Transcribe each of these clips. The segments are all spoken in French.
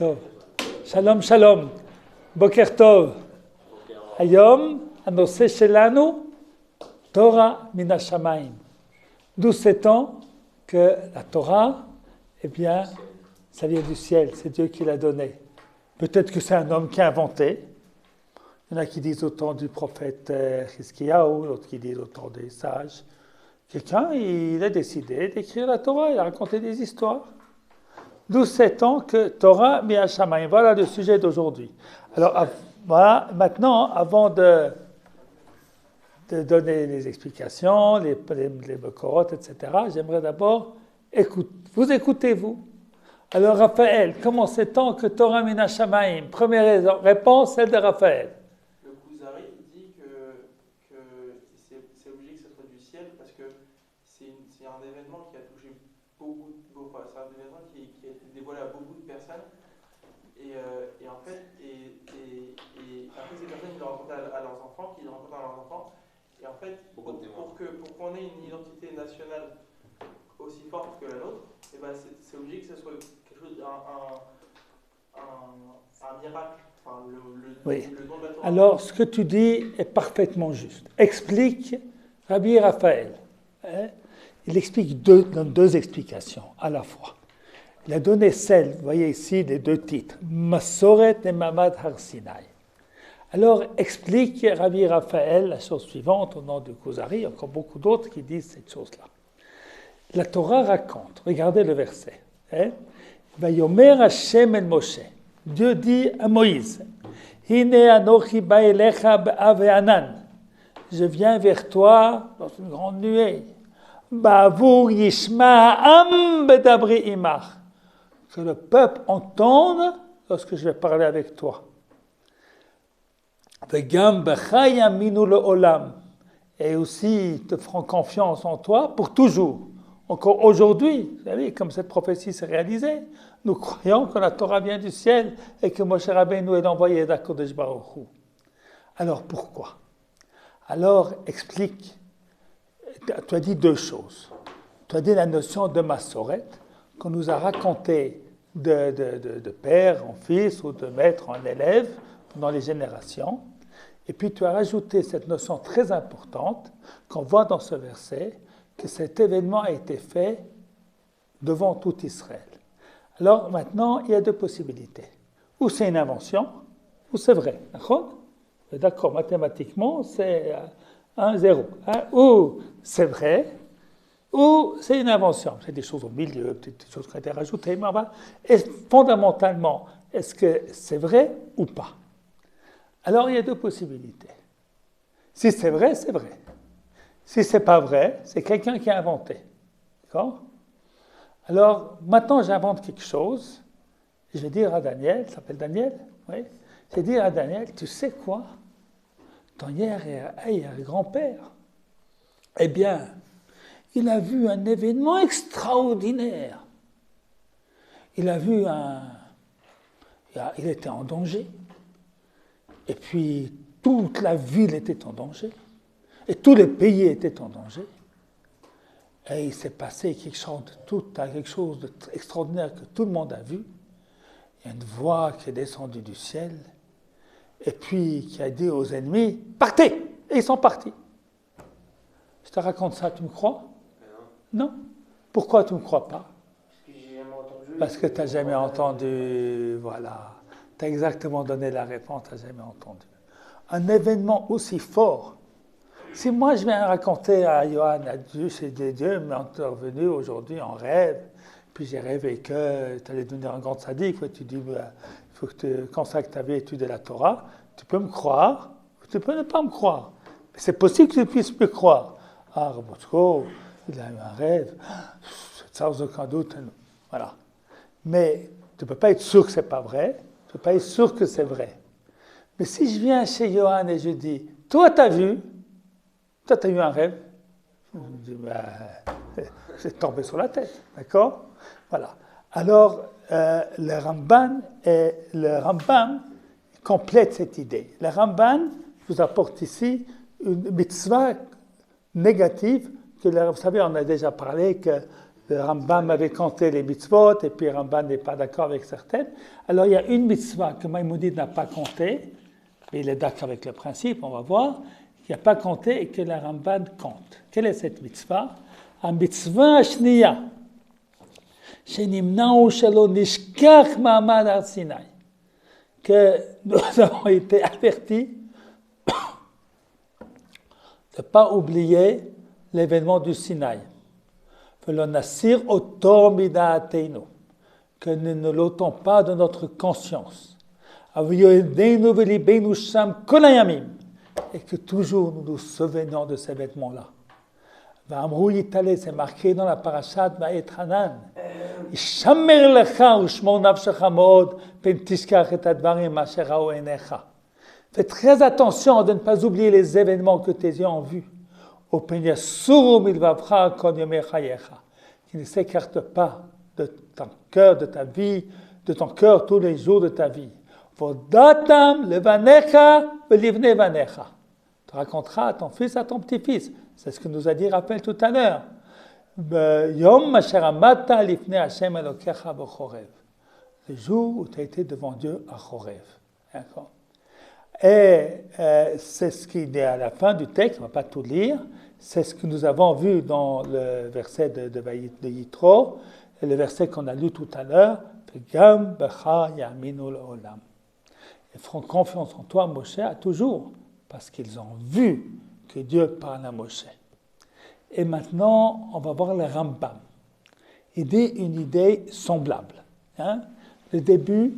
טוב. שלום, שלום. בוקר טוב. היום הנושא שלנו, תורה מן השמיים. D'où sait-on que la Torah, eh bien, ça vient du ciel, c'est Dieu qui l'a donné. Peut-être que c'est un homme qui a inventé. Il y en a qui disent autant du prophète Hiskiyahu, d'autres qui disent autant des sages. Quelqu'un, il a décidé d'écrire la Torah, il a raconté des histoires. D'où sait-on que Torah mi hashamayim. Voilà le sujet d'aujourd'hui. Alors, voilà, maintenant, avant de donner les explications, les Bekorot, etc., j'aimerais d'abord vous écoutez-vous. Alors, Raphaël, comment sait-on que Torah min hashamayim? Première réponse, celle de Raphaël. Le Kuzari dit que c'est obligé que ce soit du ciel parce que c'est un événement qui a touché beaucoup, c'est un événement qui a été dévoilé à beaucoup de personnes et en fait, après ces personnes qui le racontent à leurs enfants, et en fait, pour qu'on ait une identité nationale aussi forte que la nôtre, et ben c'est obligé que ce soit quelque chose, un miracle. Enfin, oui. Le don de la Torah. Alors, ce que tu dis est parfaitement juste. Explique Rabbi Raphaël. Il explique donne deux explications à la fois. Il a donné celle, vous voyez ici les deux titres, Masoret et Mamad Har Sinai. Alors, explique Rabbi Raphaël la chose suivante au nom du Kuzari, il y a encore beaucoup d'autres qui disent cette chose-là. La Torah raconte, regardez le verset. Vayomer Hashem el Moshe. Dieu dit à Moïse, Hine anochi ba'elecha ba'ave anan. Je viens vers toi dans une grande nuée. Ba'avur yishma ha'am bedabri imach. Que le peuple entende lorsque je vais parler avec toi. Vegam becha yaminu le'olam. Et aussi, ils te feront confiance en toi pour toujours. Encore aujourd'hui, vous savez, comme cette prophétie s'est réalisée, nous croyons que la Torah vient du ciel et que Moshe Rabbeinu est l'envoyé d'Akodesh Baruch Hu. Alors pourquoi? Alors explique. Tu as dit deux choses. Tu as dit la notion de Massoret, qu'on nous a raconté de père en fils ou de maître en élève pendant les générations. Et puis tu as rajouté cette notion très importante qu'on voit dans ce verset, que cet événement a été fait devant tout Israël. Alors maintenant, il y a deux possibilités. Ou c'est une invention, ou c'est vrai. D'accord, mathématiquement, c'est 1-0. Ou c'est vrai, ou c'est une invention. C'est des choses au milieu, des choses qui ont été rajoutées. Et fondamentalement, est-ce que c'est vrai ou pas? Alors, il y a deux possibilités. Si c'est vrai, c'est vrai. Si ce n'est pas vrai, c'est quelqu'un qui a inventé. D'accord? Alors, maintenant, j'invente quelque chose. Je vais dire à Daniel, il s'appelle Daniel, oui. Je vais dire à Daniel, tu sais quoi? Ton arrière-grand-père, eh bien, il a vu un événement extraordinaire. Il a vu il était en danger. Et puis, toute la ville était en danger. Et tous les pays étaient en danger. Et il s'est passé quelque chose d'extraordinaire que tout le monde a vu. Il y a une voix qui est descendue du ciel, et puis qui a dit aux ennemis, partez! Et ils sont partis. Je te raconte ça, tu me crois? Non. Pourquoi tu ne me crois pas? Parce que tu n'as jamais entendu. Voilà. Tu as exactement donné la réponse, tu n'as jamais entendu. Un événement aussi fort. Si moi je viens raconter à Johan, à Dieu, c'est Dieu m'est intervenu aujourd'hui en rêve, puis j'ai rêvé que tu allais devenir un grand sadique, tu dis, il faut que tu consacres ta vie à étudier la Torah, tu peux me croire, ou tu peux ne pas me croire. Mais c'est possible que tu puisses me croire. Ah, Rabotsko, il a eu un rêve, sans aucun doute, voilà. Mais tu ne peux pas être sûr que ce n'est pas vrai, tu ne peux pas être sûr que c'est vrai. Mais si je viens chez Johan et je dis, toi tu as vu, toi, tu as eu un rêve. Je dis, c'est tombé sur la tête, d'accord? Voilà. Alors, le Rambam complète cette idée. Le Rambam vous apporte ici une mitzvah négative, que vous savez, on a déjà parlé que Le Rambam avait compté les mitzvot, et puis le Rambam n'est pas d'accord avec certaines. Alors il y a une mitzvah que Maïmonide n'a pas comptée, mais il est d'accord avec le principe, on va voir, qu'il n'a pas compté et que le Rambam compte. Quelle est cette mitzvah? La mitzvah ashniya, shenimna'u shelo nishkach ma'amad har Sinai, que nous avons été avertis de ne pas oublier l'événement du Sinaï. Que nous ne l'ôtons pas de notre conscience. Et que toujours nous nous souvenions de ces vêtements-là. C'est marqué dans la parashat Va'etchanan. Fais très attention de ne pas oublier les événements que tes yeux ont vus. Qui ne s'écarte pas de ton cœur, de ta vie, de ton cœur tous les jours de ta vie. Tu raconteras à ton fils, à ton petit-fils. C'est ce que nous a dit Raphaël tout à l'heure. Le jour où tu as été devant Dieu à Chorev. D'accord. Et c'est ce qui est à la fin du texte, on ne va pas tout lire, c'est ce que nous avons vu dans le verset de Yitro, et le verset qu'on a lu tout à l'heure, Gam becha yaminu l'olam. Ils feront confiance en toi, Moshe, à toujours, parce qu'ils ont vu que Dieu parle à Moshe. Et maintenant, on va voir le Rambam. Il dit une idée semblable. Le début,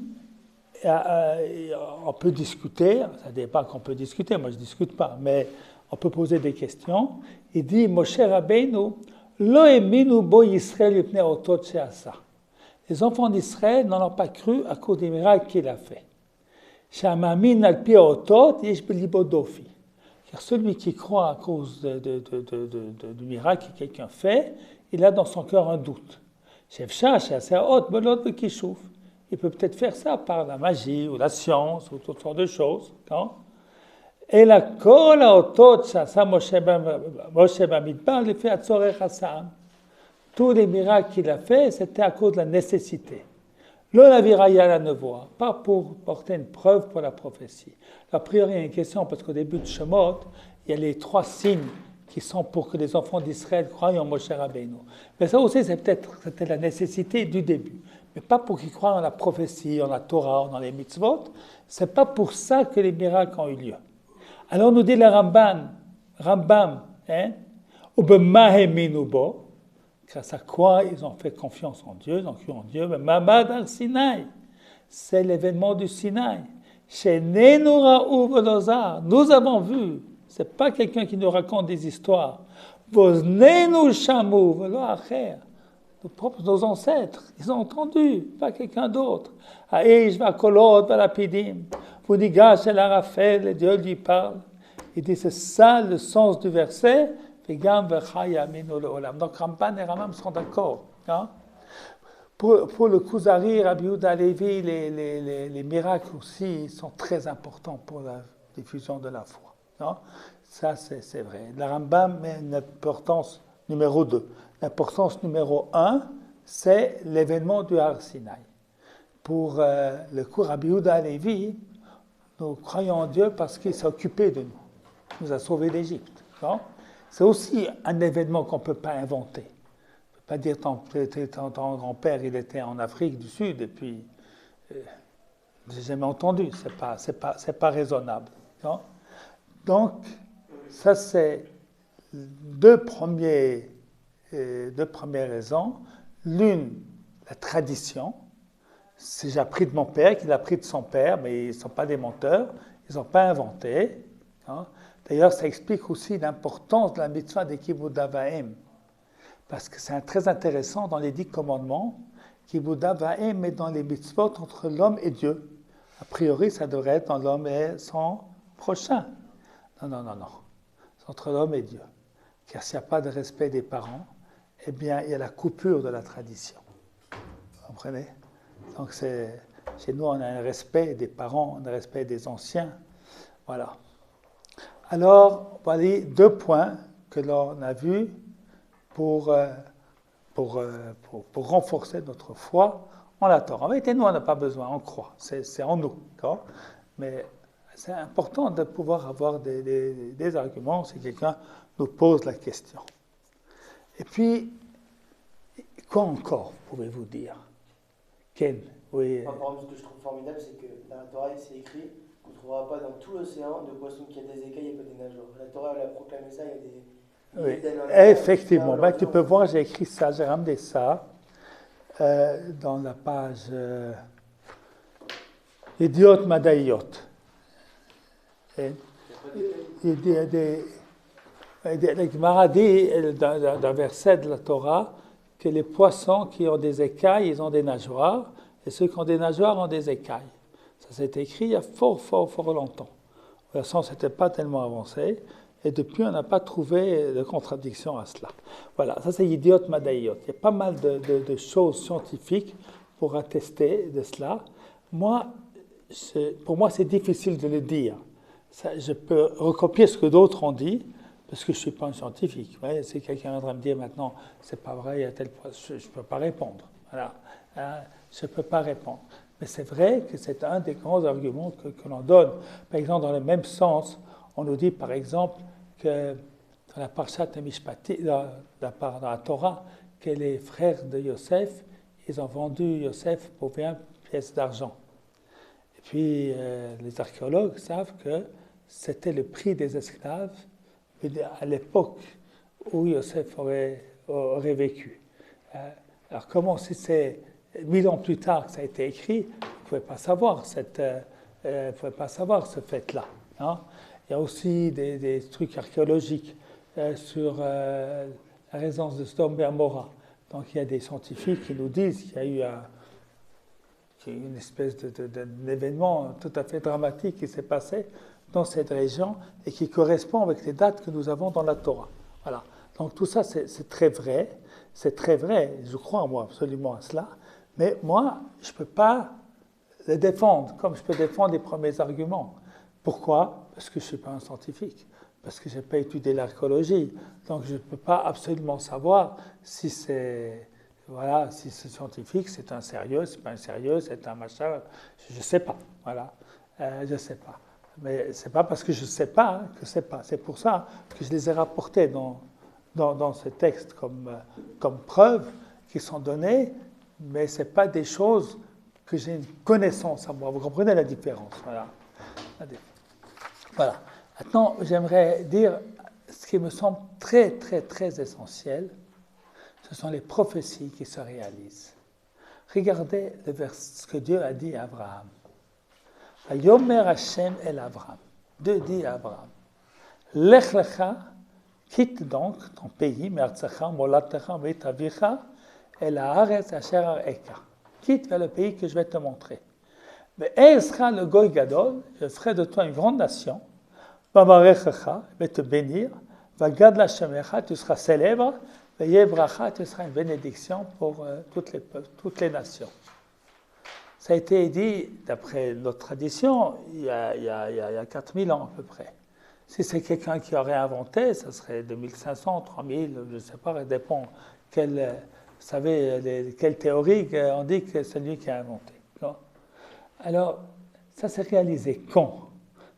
on peut discuter, ça ne dit pas qu'on peut discuter, moi je ne discute pas, mais on peut poser des questions. Il dit, Moshe Rabbeinu, lo eminu bo Yisrael yipnei otot she'asa. Les enfants d'Israël n'en ont pas cru à cause des miracles qu'il a fait. Shamamin al pi otot yesh belibo dofi. Car celui qui croit à cause du miracle que quelqu'un fait, il a dans son cœur un doute. Shefsha she'aseot bolot bekishuv. Il peut peut-être faire ça par la magie ou la science ou toutes sortes de choses. Non? Et la kol haotot she'asa Moshe bamidbar le fait atzorech hasam. Tous les miracles qu'il a fait, c'était à cause de la nécessité. Le naviraya la nevoie, pas pour porter une preuve pour la prophétie. A priori, il y a une question, parce qu'au début de Shemot, il y a les 3 signes qui sont pour que les enfants d'Israël croient en Moshe Rabbeinu. Mais ça aussi, c'était la nécessité du début. Mais pas pour qu'ils croient en la prophétie, en la Torah, dans les mitzvot. C'est pas pour ça que les miracles ont eu lieu. Alors nous dit le Rambam, grâce à quoi ils ont fait confiance en Dieu, ils ont cru en Dieu. Mais Mamad al-Sinaï, c'est l'événement du Sinaï. Chez Nenora Velozar, nous avons vu, ce n'est pas quelqu'un qui nous raconte des histoires. Voznenu Shamu Velo Acher, nos ancêtres, ils ont entendu, pas quelqu'un d'autre. Aïch va Kolot va Lapidim, Vunigash el Arafel, et Dieu lui parle. Il dit c'est ça le sens du verset. Donc Ramban et Ramam sont d'accord. Hein? Pour le Kuzari, Rabbi Yehuda Halevi, les miracles aussi sont très importants pour la diffusion de la foi. Hein? Ça, c'est vrai. Le Rambam met une importance numéro 2. L'importance numéro 1, c'est l'événement du Har Sinaï. Pour le cours Rabbi Yehuda Halevi, nous croyons en Dieu parce qu'il s'est occupé de nous. Il nous a sauvés d'Égypte. Hein? C'est aussi un événement qu'on ne peut pas inventer. On ne peut pas dire ton grand-père, il était en Afrique du Sud et puis je n'ai jamais entendu. C'est pas raisonnable. Non? Donc, ça c'est deux premières raisons. L'une, la tradition. C'est j'ai appris de mon père, qu'il a appris de son père, mais ils ne sont pas des menteurs. Ils n'ont pas inventé. Non? D'ailleurs, ça explique aussi l'importance de la mitzvah des Kibud Av Va'em. Parce que c'est très intéressant dans les 10 commandements, Kibud Av Va'em est dans les mitzvot entre l'homme et Dieu. A priori, ça devrait être dans l'homme et son prochain. Non. C'est entre l'homme et Dieu. Car s'il n'y a pas de respect des parents, eh bien, il y a la coupure de la tradition. Vous comprenez? Donc, chez nous, on a un respect des parents, on a un respect des anciens. Voilà. Alors, voilà 2 points que l'on a vus pour pour renforcer notre foi en la Torah. En vérité, nous, on n'a pas besoin, on croit, c'est en nous. D'accord? Mais c'est important de pouvoir avoir des arguments si quelqu'un nous pose la question. Et puis, quoi encore pouvez-vous dire? Ken, oui. Par exemple, ce que je trouve formidable, c'est que dans la Torah, c'est écrit qu'on ne trouvera pas dans tout l'océan de poissons qui a des écailles et pas des nageoires. La Torah, elle a proclamé ça, il y a des... Oui, effectivement. Ben, tu peux voir, j'ai écrit ça, j'ai ramené ça dans la page Idiot Madayot. La Gemara dit d'un verset de la Torah que les poissons qui ont des écailles, ils ont des nageoires, et ceux qui ont des nageoires ont des écailles. Ça s'est écrit il y a fort longtemps. De toute façon, ce n'était pas tellement avancé, et depuis, on n'a pas trouvé de contradiction à cela. Voilà, ça c'est Idiot Madayot. Il y a pas mal de choses scientifiques pour attester de cela. Pour moi, c'est difficile de le dire. Ça, je peux recopier ce que d'autres ont dit, parce que je ne suis pas un scientifique. Ouais, si quelqu'un viendrait me dire maintenant, c'est pas vrai, il y a tel point, je ne peux pas répondre. Voilà. Je ne peux pas répondre. Mais c'est vrai que c'est un des grands arguments que l'on donne. Par exemple, dans le même sens, on nous dit par exemple que dans la Parshat Mishpati, dans la Torah, que les frères de Yosef, ils ont vendu Yosef pour 20 pièces d'argent. Et puis, les archéologues savent que c'était le prix des esclaves à l'époque où Yosef aurait vécu. Alors, comment si c'est 1000 ans plus tard que ça a été écrit, vous ne pouvez pas savoir ce fait-là. Hein? Il y a aussi des trucs archéologiques sur la résidence de Sodome et Gomorrhe. Donc il y a des scientifiques qui nous disent qu'il y a eu une espèce d'événement tout à fait dramatique qui s'est passé dans cette région et qui correspond avec les dates que nous avons dans la Torah. Voilà. Donc tout ça, c'est très vrai. C'est très vrai. Je crois, moi, absolument à cela. Mais moi, je ne peux pas le défendre comme je peux défendre les premiers arguments. Pourquoi? Parce que je ne suis pas un scientifique, parce que je n'ai pas étudié l'archéologie. Donc je ne peux pas absolument savoir si c'est scientifique, c'est un sérieux, c'est pas un sérieux, c'est un machin. Je ne sais pas. Voilà. Je ne sais pas. Mais ce n'est pas parce que je ne sais pas que ce n'est pas. C'est pour ça que je les ai rapportés dans ce texte comme preuves qui sont données, mais ce n'est pas des choses que j'ai une connaissance à moi. Vous comprenez la différence? Voilà. Voilà. Maintenant, j'aimerais dire ce qui me semble très, très, très essentiel. Ce sont les prophéties qui se réalisent. Regardez ce que Dieu a dit à Abraham. Yomer Hashem el Abraham. Dieu dit à Abraham, Lech lecha, quitte donc ton pays, me'artzecha, molatecha, me'itavicha, el haaretz asher ar'eka. Quitte vers le pays que je vais te montrer. Mais Ezra le Goy Gadol, je ferai de toi une grande nation, Bamarechecha, je vais te bénir, Vagad la Shemecha, tu seras célèbre, Veyebracha, tu seras une bénédiction pour toutes les nations. Ça a été dit, d'après notre tradition, il y a 4000 ans à peu près. Si c'est quelqu'un qui aurait inventé, ça serait 2500, 3000, je ne sais pas, ça dépend quelle théorie on dit que c'est lui qui a inventé. Alors, ça s'est réalisé quand?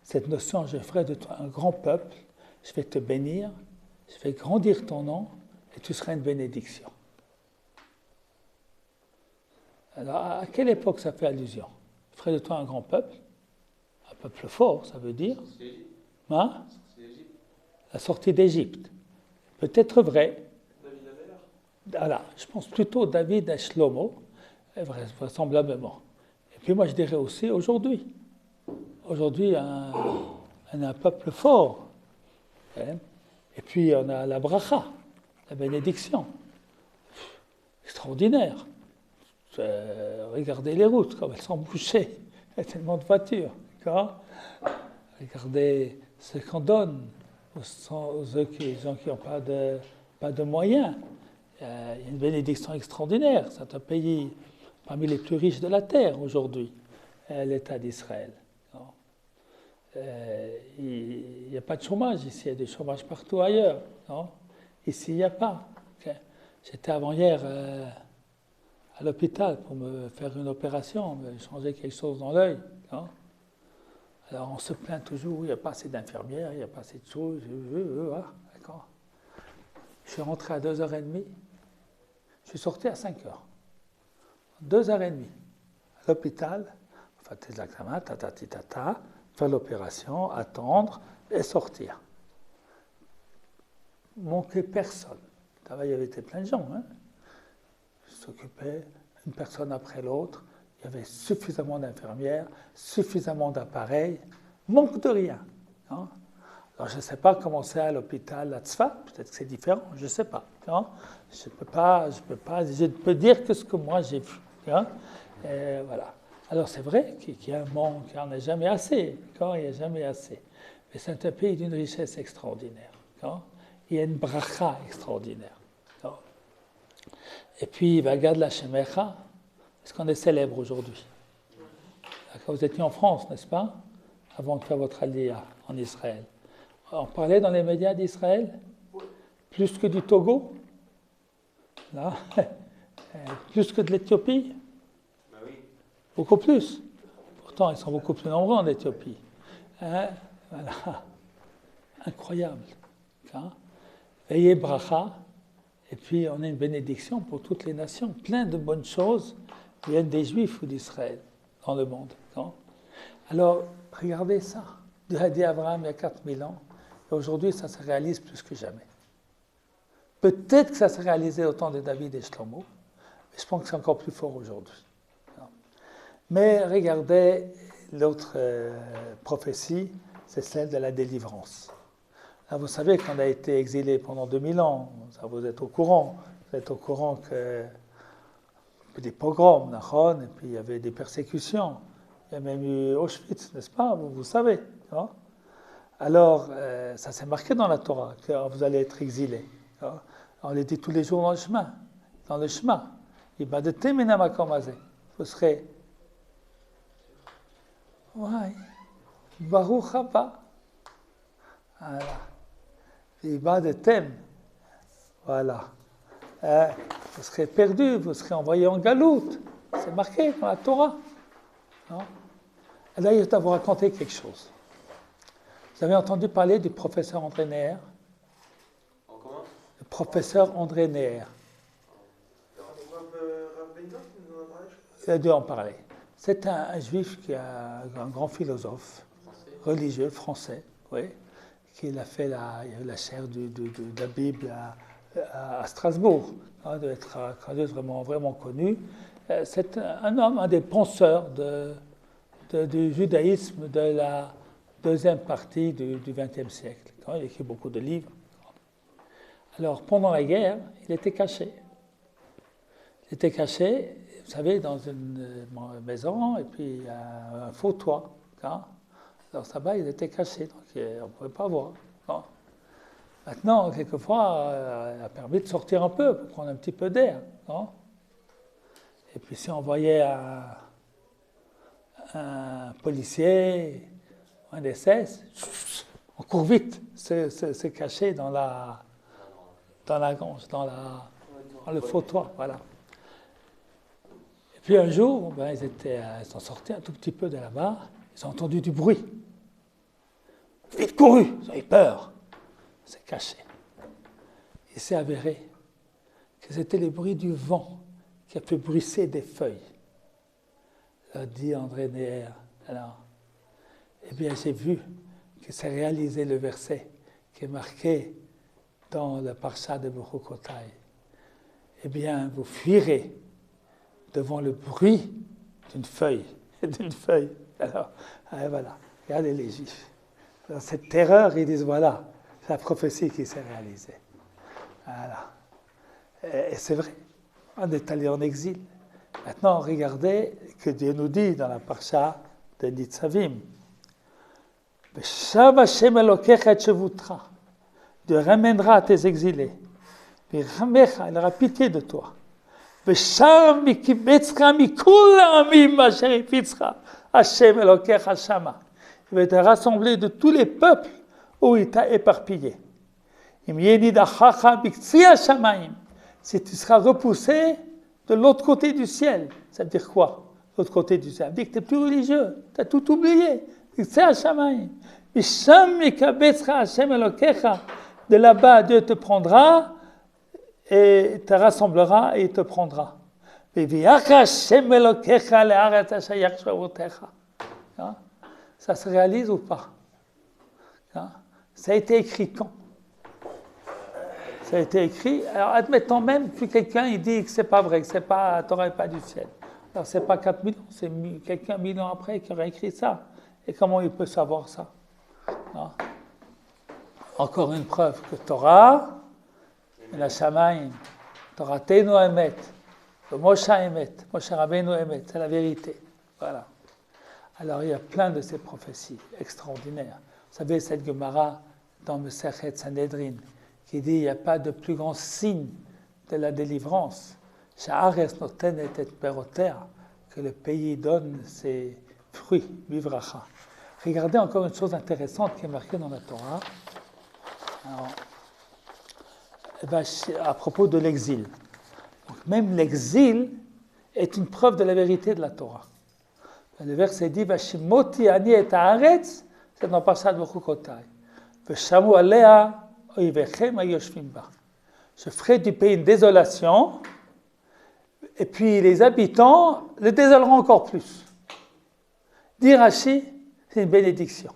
Cette notion, je ferai de toi un grand peuple, je vais te bénir, je vais grandir ton nom, et tu seras une bénédiction. Alors, à quelle époque ça fait allusion? Je ferai de toi un grand peuple, un peuple fort, ça veut dire. Hein? La sortie d'Égypte. Peut-être vrai. Voilà, je pense plutôt David et Shlomo, vraisemblablement. Et puis moi je dirais aussi aujourd'hui. Aujourd'hui, on a un peuple fort. Hein? Et puis on a la bracha, la bénédiction. Extraordinaire. Regardez les routes, comme elles sont bouchées. Il y a tellement de voitures. D'accord? Regardez ce qu'on donne aux gens qui n'ont pas de moyens. Il y a une bénédiction extraordinaire. C'est un pays parmi les plus riches de la terre aujourd'hui, l'État d'Israël. Il n'y a pas de chômage ici, il y a du chômage partout ailleurs. Non? Ici, il n'y a pas. Okay. J'étais avant-hier à l'hôpital pour me faire une opération, me changer quelque chose dans l'œil. Hein. Alors on se plaint toujours, il n'y a pas assez d'infirmières, il n'y a pas assez de choses. D'accord. Je suis rentré à 2h30, je suis sorti à 5h. 2h30 à l'hôpital, faire tes examens, faire l'opération, attendre et sortir. Manquait personne. Il y avait plein de gens. Hein. Je s'occupais, une personne après l'autre. Il y avait suffisamment d'infirmières, suffisamment d'appareils. Manque de rien. Hein. Alors je ne sais pas comment c'est à l'hôpital à Tzfat. Peut-être que c'est différent. Je ne sais pas. Hein. Je ne peux dire que ce que moi j'ai vu. Hein. Voilà. Alors c'est vrai qu'il y a un manque, il n'y en a jamais assez. Hein. Il n'y a jamais assez. Mais c'est un pays d'une richesse extraordinaire. Hein. Il y a une bracha extraordinaire. Et puis, Vagad la Shemecha, est-ce qu'on est célèbre aujourd'hui? Vous étiez en France, n'est-ce pas? Avant de faire votre aliyah en Israël. On parlait dans les médias d'Israël? Plus que du Togo? Là. Plus que de l'Éthiopie? Oui. Beaucoup plus. Pourtant, ils sont beaucoup plus nombreux en Éthiopie. Hein? Voilà. Incroyable. Hein? Veillez bracha. Et puis, on a une bénédiction pour toutes les nations. Plein de bonnes choses viennent des Juifs ou d'Israël dans le monde. Non? Alors, regardez ça. Dieu a dit à Abraham il y a 4000 ans. Et aujourd'hui, ça se réalise plus que jamais. Peut-être que ça s'est réalisé au temps de David et Shlomo, mais je pense que c'est encore plus fort aujourd'hui. Non? Mais regardez, l'autre prophétie, c'est celle de la délivrance. Là, vous savez qu'on a été exilé pendant 2000 ans, ça, vous êtes au courant. Vous êtes au courant que des pogroms, et puis il y avait des persécutions. Il y a même eu Auschwitz, n'est-ce pas? Vous savez. Non? Alors, ça s'est marqué dans la Torah, que vous allez être exilé. On le dit tous les jours dans le chemin. Dans le chemin. Vous serez... Ouais. Baruch haba. Voilà. Ibadetem. Voilà. Vous serez perdu, vous serez envoyé en galoute. C'est marqué dans la Torah. Non? Et là, je dois vous raconter quelque chose. Vous avez entendu parler du professeur André Neher? Comment? Le professeur André Neher. Il a dû en parler. C'est un juif qui a un grand philosophe, religieux, français, oui, qui a fait la chaire de la Bible à Strasbourg, hein, doit être vraiment connu. C'est un homme, un des penseurs du judaïsme de la deuxième partie du XXe siècle. Il a écrit beaucoup de livres. Alors, pendant la guerre, il était caché. Il était caché, vous savez, dans une maison, et puis un faux toit. Hein. Alors, là-bas, il était caché, donc on ne pouvait pas voir. Hein. Maintenant, quelquefois, il a permis de sortir un peu, pour prendre un petit peu d'air. Hein. Et puis, si on voyait un policier, un SS, on court vite, se cacher dans la gorge, dans le faux toit, voilà. Et puis un jour, ils sont sortis un tout petit peu de là-bas, ils ont entendu du bruit. Vite couru, ils ont eu peur, c'est caché. Il s'est avéré que c'était le bruit du vent qui a fait bruisser des feuilles. A dit André Neher. Alors, eh bien, j'ai vu que c'est réalisé le verset qui est marqué dans le Parsha de Bechukotai. Eh bien, vous fuirez devant le bruit d'une feuille. Alors, voilà, regardez les Juifs. Dans cette terreur, ils disent, voilà, c'est la prophétie qui s'est réalisée. Voilà. Et c'est vrai, on est allé en exil. Maintenant, regardez que Dieu nous dit dans la Parsha de Nitzavim. V'shav Hashem Elokecha et Shevutra. Dieu ramènera tes exilés. V'ramecha, il aura pitié de toi. V'shav mikibetzcha mikol ha'amim asher hifitzcha Hashem Elokecha shama. Il va te rassembler de tous les peuples où il t'a éparpillé. Im yenidachacha b'ktsi hashamayim. si tu seras repoussé de l'autre côté du ciel. Ça veut dire quoi, l'autre côté du ciel? Ça veut dire que tu n'es plus religieux, tu as tout oublié. C'est Hashamayim. De là-bas, Dieu te prendra et te rassemblera et il te prendra. Hein? Ça se réalise ou pas? Hein? Ça a été écrit quand? Ça a été écrit. Alors, admettons même que quelqu'un il dit que c'est pas vrai, que c'est pas Torah et pas du ciel. Alors, c'est pas 4000 ans, c'est quelqu'un 1000 ans après qui aurait écrit ça. Et comment il peut savoir ça? Hein? Encore une preuve que Torah, la Shamayim, Torah Teinu Emet, le Moshe Emet, Moshe Rabbeinu Emet, c'est la vérité. Voilà. Alors il y a plein de ces prophéties extraordinaires. Vous savez, cette Gemara dans Mesechet Sanhedrin qui dit il n'y a pas de plus grand signe de la délivrance, Sha'ares notenet et peroter, que le pays donne ses fruits, Bivracha. Regardez encore une chose intéressante qui est marquée dans la Torah. Alors, à propos de l'exil. Donc, même l'exil est une preuve de la vérité de la Torah. Le verset dit Vashimoti ani et haaretz, c'est dans Parshat Bechukotai. Veshamu alea oivechem hayoshvim ba. Je ferai du pays une désolation, et puis les habitants le désoleront encore plus. Dit Rashi, c'est une bénédiction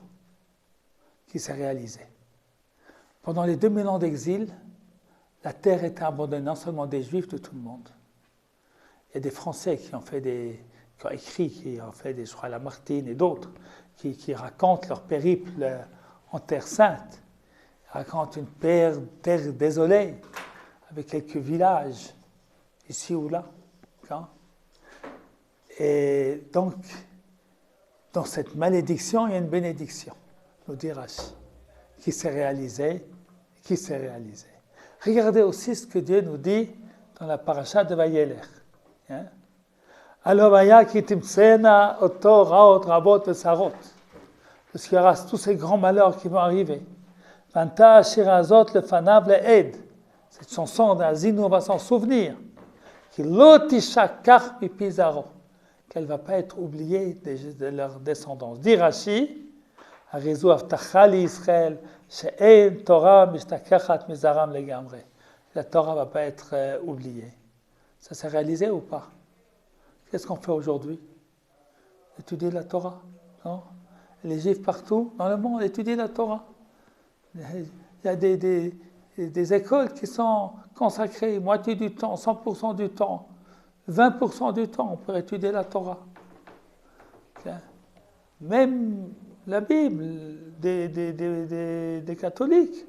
qui s'est réalisée. Pendant les 2000 ans d'exil, la terre était abandonnée non seulement des Juifs, de tout le monde. Il y a des Français qui ont écrit, qui ont fait je crois, Lamartine et d'autres, qui racontent leur périple en Terre Sainte. Ils racontent une terre désolée, avec quelques villages, ici ou là. Et donc, dans cette malédiction, il y a une bénédiction, nous dit Rashi, qui s'est réalisée. Regardez aussi ce que Dieu nous dit dans la paracha de Vayelech. Alors, parce qu'il y aura tous ces grands malheurs qui vont arriver. Cette chanson d'Azinu, on va s'en souvenir. Qu'elle ne va pas être oubliée de leur descendance. Dit Rashi, la Torah ne va pas être oubliée. Ça s'est réalisé ou pas? Qu'est-ce qu'on fait aujourd'hui? Étudier la Torah, non? Les Juifs partout dans le monde étudient la Torah. Il y a des écoles qui sont consacrées moitié du temps, 100% du temps, 20% du temps pour étudier la Torah. Même la Bible des catholiques.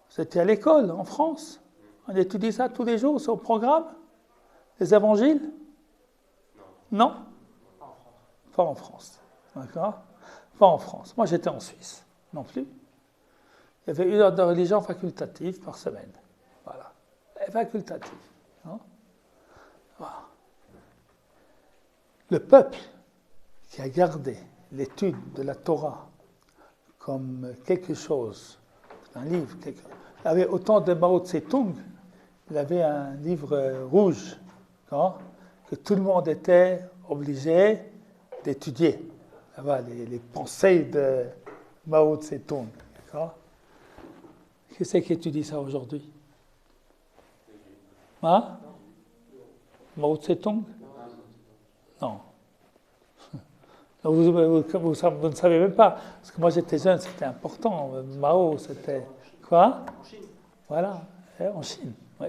C'était à l'école en France. On étudie ça tous les jours, c'est au programme. Les évangiles? Non? Pas en France. D'accord? Pas en France. Moi, j'étais en Suisse. Non plus. Il y avait 1 heure de religion facultative par semaine. Voilà. Facultative. Non? Voilà. Le peuple qui a gardé l'étude de la Torah comme quelque chose, un livre, il avait autant de Mao Tse-tung, il avait un livre rouge, non? Que tout le monde était obligé d'étudier. Les pensées de Mao Tse-tung. D'accord? Qui c'est qui étudie ça aujourd'hui? Hein? Mao Tse-tung? Non. Vous ne savez même pas. Parce que moi j'étais jeune, c'était important. Mao, c'était quoi? En Chine. Voilà, en Chine, oui.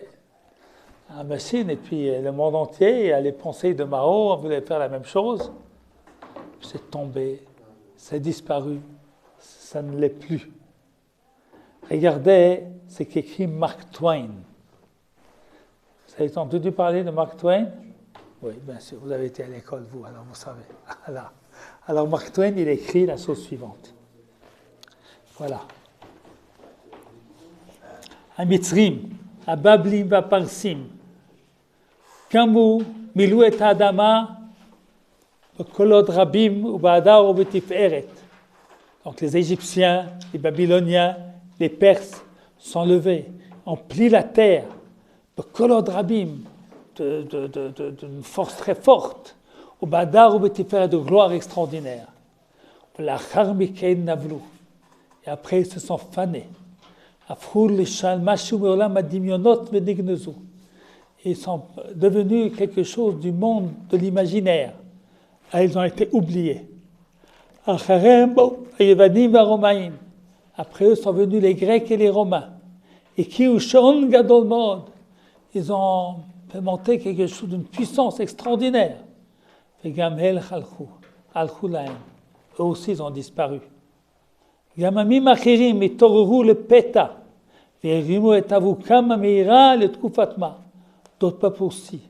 En Chine, et puis le monde entier, il y a les pensées de Mao, on voulait faire la même chose. C'est tombé, c'est disparu, ça ne l'est plus. Regardez ce qu'écrit Mark Twain. Vous avez entendu parler de Mark Twain? Oui, bien sûr, vous avez été à l'école, vous, alors vous savez. Voilà. Alors Mark Twain, il écrit la chose suivante. Voilà. Amitzrim, Abablim Vaparsim, Kamu, Milou et Adama, Kolod Rabim, Ubadar, Ubetiferet. Donc les Égyptiens, les Babyloniens, les Perses sont levés, ont pli la terre Kolod Rabim, d'une force très forte, au Badar ou Betiferet, de gloire extraordinaire. La Charmikein Navlu. Et après, ils se sont fanés. Ils sont devenus quelque chose du monde de l'imaginaire. Et ils ont été oubliés. Après eux sont venus les Grecs et les Romains. Et qui ils ont fait monter quelque chose d'une puissance extraordinaire. Eux aussi, ils ont disparu. D'autres peuples aussi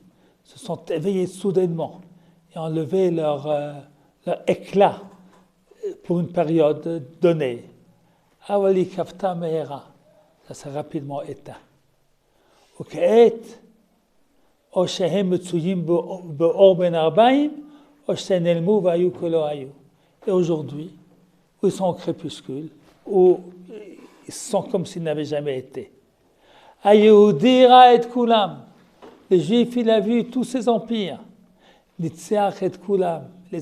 se sont éveillés soudainement et ont levé leur éclat pour une période donnée. Ça s'est rapidement éteint. Et aujourd'hui, où ils sont au crépuscule, où ils sont comme s'ils n'avaient jamais été. Le Juif, il a vu tous ces empires. Les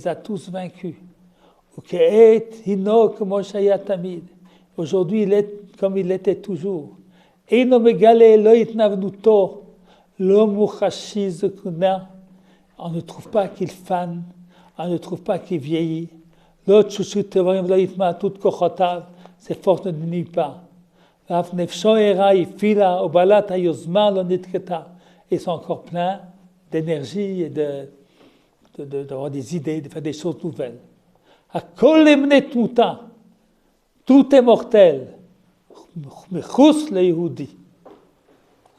a tous vaincus. Aujourd'hui, il est comme il l'était toujours. On ne trouve pas qu'il fane, on ne trouve pas qu'il vieillit. Ses forces ne diminuent pas. Ils sont encore pleins d'énergie et d'avoir des idées, de faire des choses nouvelles. Tout est mortel,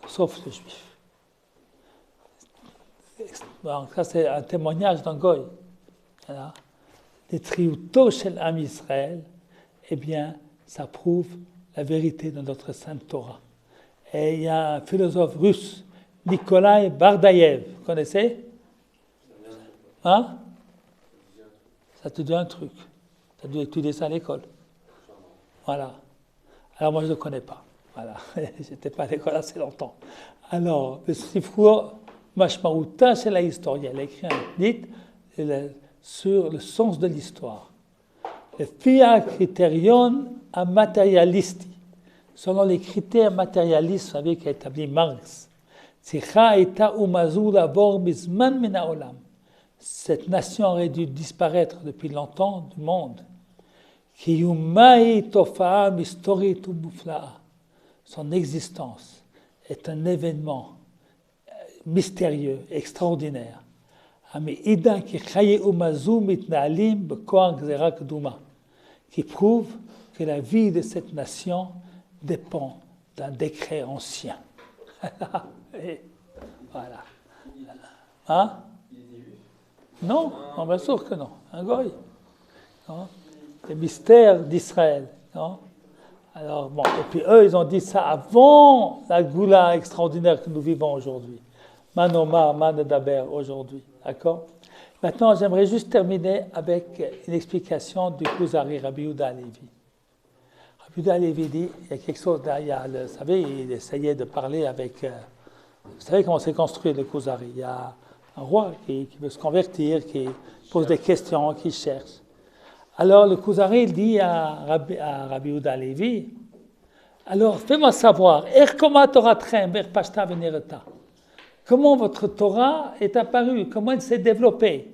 sauf le juif. Donc, ça, c'est un témoignage d'un goy. Voilà. Les trioutos chez l'âme Israël, eh bien, ça prouve la vérité de notre Sainte Torah. Et il y a un philosophe russe, Nikolai Bardaïev, vous connaissez? Hein? Ça te dit un truc. Tu as dû étudier ça à l'école. Voilà. Alors moi, je ne le connais pas. Voilà. Je n'étais pas à l'école assez longtemps. Alors, le Sifro Mashmaouta, c'est la histoire. Il a écrit un livre sur le sens de l'histoire. Le Fia Criterion a matérialiste. Selon les critères matérialistes, vous savez, qu'a établi Marx. Cette nation aurait dû disparaître depuis longtemps du monde. Son existence est un événement mystérieux, extraordinaire. Qui prouve que la vie de cette nation dépend d'un décret ancien. Et voilà. Hein? Non, bien sûr que non. Un goy. Non? Les mystères d'Israël. Non? Alors, bon, et puis eux, ils ont dit ça avant la goula extraordinaire que nous vivons aujourd'hui. Manomar, Manedaber, aujourd'hui. D'accord? Maintenant, j'aimerais juste terminer avec une explication du Kuzari, Rabbi Yehuda Halevi. Rabbi Yehuda Halevi dit, il y a quelque chose derrière, vous savez, il essayait de parler avec... vous savez comment s'est construit le Kuzari? Il y a un roi qui veut se convertir, qui pose des questions, qui cherche. Alors le Kuzari, il dit à Rabbi Yehuda Halevi, alors fais-moi savoir, comment votre Torah est apparue, comment elle s'est développée.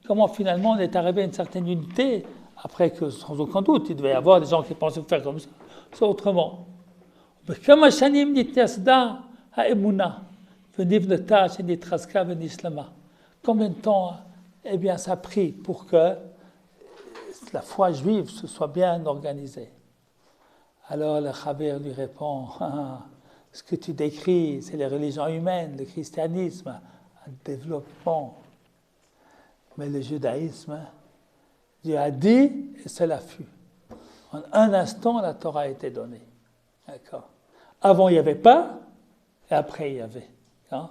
Comment finalement on est arrivé à une certaine unité, après que sans aucun doute, il devait y avoir des gens qui pensaient faire comme ça, c'est autrement. Combien de temps, eh bien, ça a pris pour que la foi juive se soit bien organisée? Alors le Chaver lui répond, ce que tu décris, c'est les religions humaines, le christianisme, un développement. Mais le judaïsme, Dieu a dit, et cela fut. En un instant, la Torah a été donnée. D'accord. Avant, il n'y avait pas, et après, il y avait. Hein?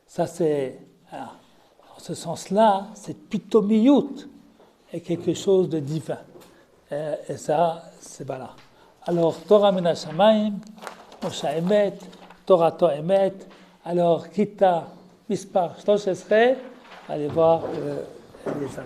Ça, c'est... En ce sens-là, cette pitomiyut est quelque chose de divin. Et ça, c'est voilà. Alors, Torah min hashamayim, Moshe Emet, Torato Emet. Alors, Kita, Mispar, 13, allez voir les